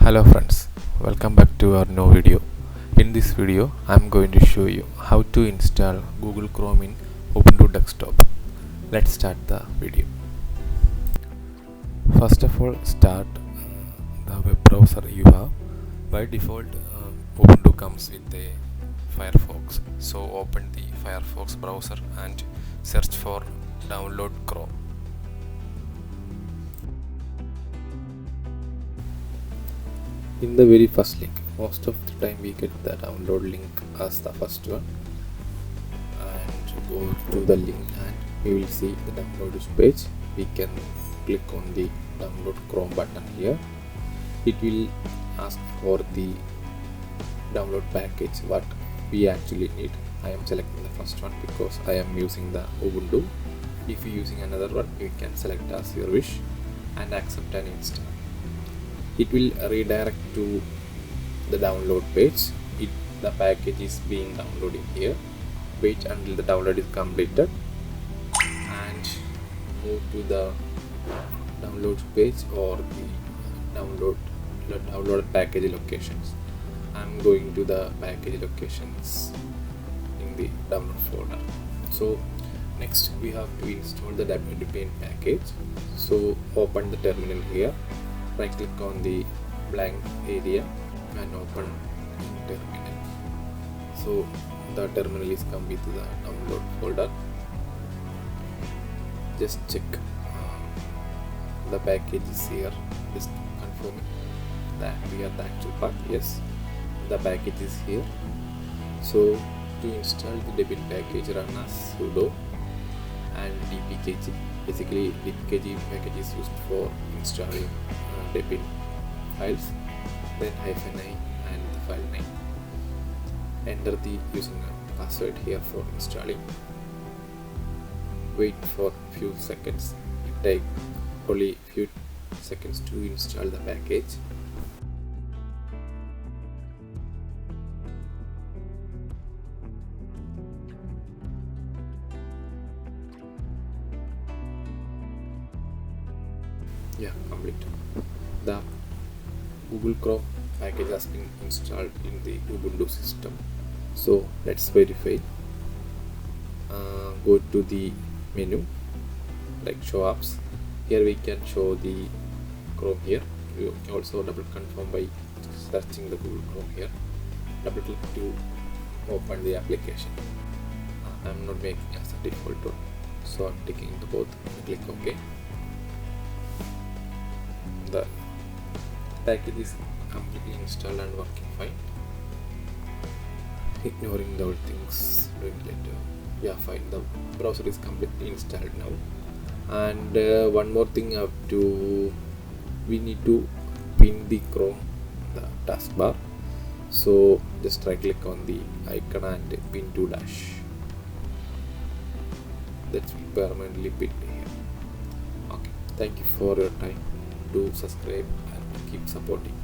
Hello friends, welcome back to our new video. In this video I am going to show you how to install Google Chrome in Ubuntu desktop. Let's start the video. First of all, start the web browser you have. By default Ubuntu comes with a Firefox, so open the Firefox browser and search for download Chrome. In the very first link, most of the time we get the download link as the first one, and go to the link and we will see the download page. We can click on the download Chrome button here. It will ask for the download package what we actually need. I am selecting the first one because I am using the Ubuntu. If you are using another one, you can select as your wish and accept and install. It will redirect to the download page. The package is being downloaded here. Wait until the download is completed and move to the download page or the download package locations. I'm going to the package locations in the download folder. So next we have to install the Debian package. So open the terminal here. Right click on the blank area and open terminal. So the terminal is come with the download folder. Just check the package is here. Just confirm that we are the actual path. Yes, the package is here. So to install the Debian package, run as sudo and dpkg. Basically dpkg package is used for installing Debian files, then -i and the file name. Enter the username password here for installing. Wait for few seconds. It takes only few seconds to install the package. Yeah, complete. The Google Chrome package has been installed in the Ubuntu system. So let's verify. Go to the menu like show apps. Here we can show the Chrome here. You can also double confirm by searching the Google Chrome here. Double click to open the application. I'm not making as a default one, so I'm taking the both. Click OK. The package is completely installed and working fine. Ignoring the old things, doing later. Yeah, fine. The browser is completely installed now. And one more thing, we need to pin the Chrome the taskbar. So just right click on the icon and pin to dash. That will permanently pin here. Okay. Thank you for your time. Do subscribe and keep supporting.